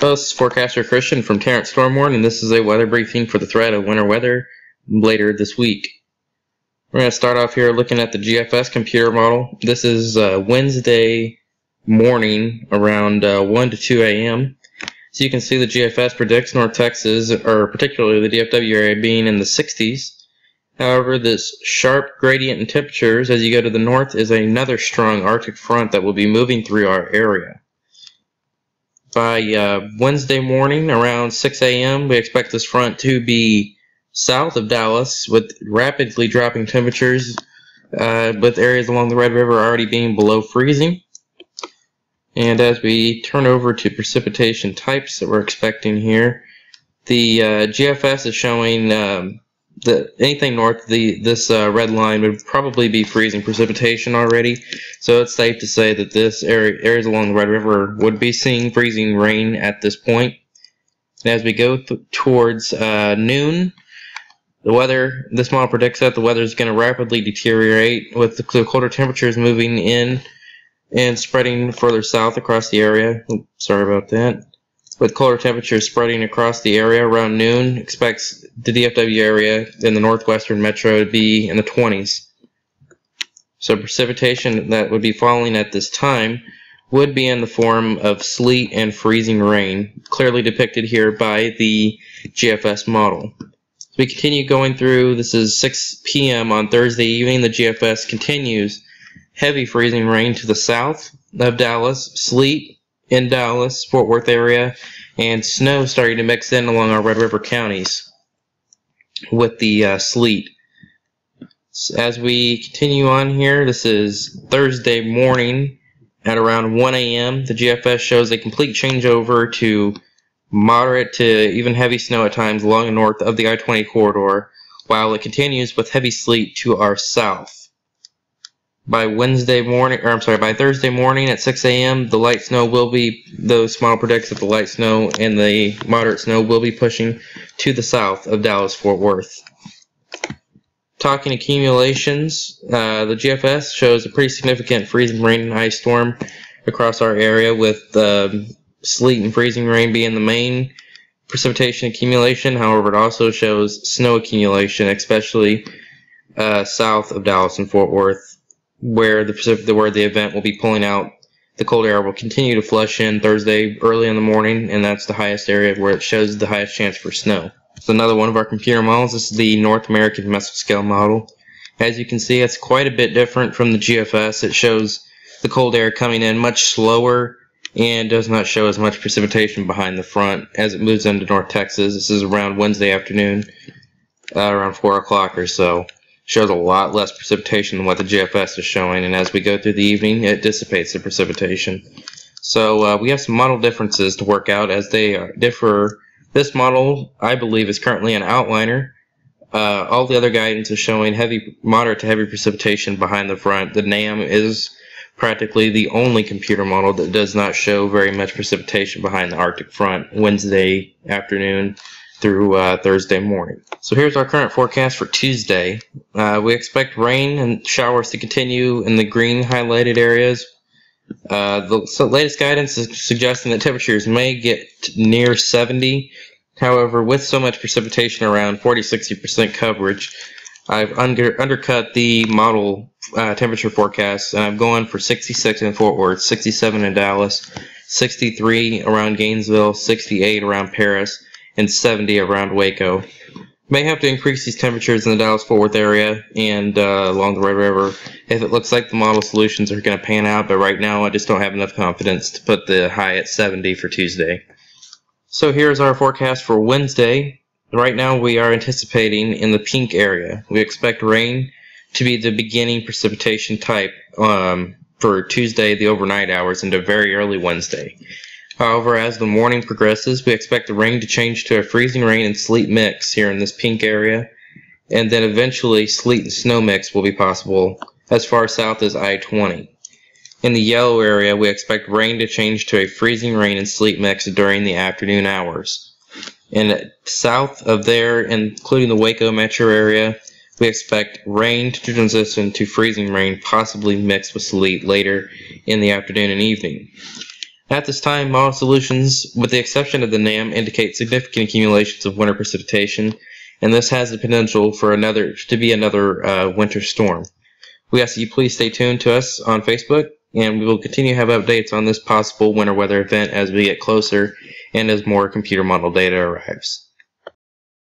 This is forecaster Christian from Terrence Stormwarn, and this is a weather briefing for the threat of winter weather later this week. We're going to start off here looking at the GFS computer model. This is Wednesday morning around 1 to 2 a.m. So you can see the GFS predicts North Texas, or particularly the DFW area, being in the 60s. However, this sharp gradient in temperatures as you go to the north is another strong Arctic front that will be moving through our area. By Wednesday morning around 6 a.m. we expect this front to be south of Dallas with rapidly dropping temperatures, with areas along the Red River already being below freezing. And as we turn over to precipitation types that we're expecting here, the GFS is showing that anything north of this red line would probably be freezing precipitation already. So it's safe to say that this areas along the Red River would be seeing freezing rain at this point. And as we go towards noon, this model predicts that the weather is going to rapidly deteriorate with the colder temperatures moving in and spreading further south across the area. Oops, sorry about that. With colder temperatures spreading across the area around noon, expects the DFW area in the northwestern metro to be in the 20s. So precipitation that would be falling at this time would be in the form of sleet and freezing rain, clearly depicted here by the GFS model. As we continue going through, this is 6 p.m. on Thursday evening, the GFS continues heavy freezing rain to the south of Dallas, sleet in Dallas, Fort Worth area, and snow starting to mix in along our Red River counties with the sleet. As we continue on here, this is Thursday morning at around 1 a.m. The GFS shows a complete changeover to moderate to even heavy snow at times along the north of the I-20 corridor, while it continues with heavy sleet to our south. By Thursday morning at 6 a.m., the light snow will be, this model predicts that the light snow and the moderate snow will be pushing to the south of Dallas-Fort Worth. Talking accumulations, the GFS shows a pretty significant freezing rain and ice storm across our area, with sleet and freezing rain being the main precipitation accumulation. However, it also shows snow accumulation, especially south of Dallas and Fort Worth, where the event will be pulling out. The cold air will continue to flush in Thursday early in the morning, and that's the highest area where it shows the highest chance for snow. So another one of our computer models. This is the North American Mesoscale model. As you can see, it's quite a bit different from the GFS. It shows the cold air coming in much slower and does not show as much precipitation behind the front as it moves into North Texas. This is around Wednesday afternoon, around 4 o'clock or so. Shows a lot less precipitation than what the GFS is showing, and as we go through the evening, it dissipates the precipitation. So we have some model differences to work out as they differ. This model, I believe, is currently an outliner. All the other guidance is showing moderate to heavy precipitation behind the front. The NAM is practically the only computer model that does not show very much precipitation behind the Arctic front Wednesday afternoon through Thursday morning. So here's our current forecast for Tuesday. We expect rain and showers to continue in the green highlighted areas. The latest guidance is suggesting that temperatures may get near 70. However, with so much precipitation around 40-60% coverage, I've undercut the model temperature forecast, and I've gone for 66 in Fort Worth, 67 in Dallas, 63 around Gainesville, 68 around Paris, and 70 around Waco. May have to increase these temperatures in the Dallas-Fort Worth area and along the Red River if it looks like the model solutions are going to pan out, but right now I just don't have enough confidence to put the high at 70 for Tuesday. So here's our forecast for Wednesday. Right now we are anticipating in the pink area. We expect rain to be the beginning precipitation type for Tuesday, the overnight hours, into very early Wednesday. However, as the morning progresses, we expect the rain to change to a freezing rain and sleet mix here in this pink area, and then eventually sleet and snow mix will be possible as far south as I-20. In the yellow area, we expect rain to change to a freezing rain and sleet mix during the afternoon hours. And south of there, including the Waco metro area, we expect rain to transition to freezing rain, possibly mixed with sleet later in the afternoon and evening. At this time, model solutions, with the exception of the NAM, indicate significant accumulations of winter precipitation, and this has the potential for another winter storm. We ask that you please stay tuned to us on Facebook, and we will continue to have updates on this possible winter weather event as we get closer and as more computer model data arrives.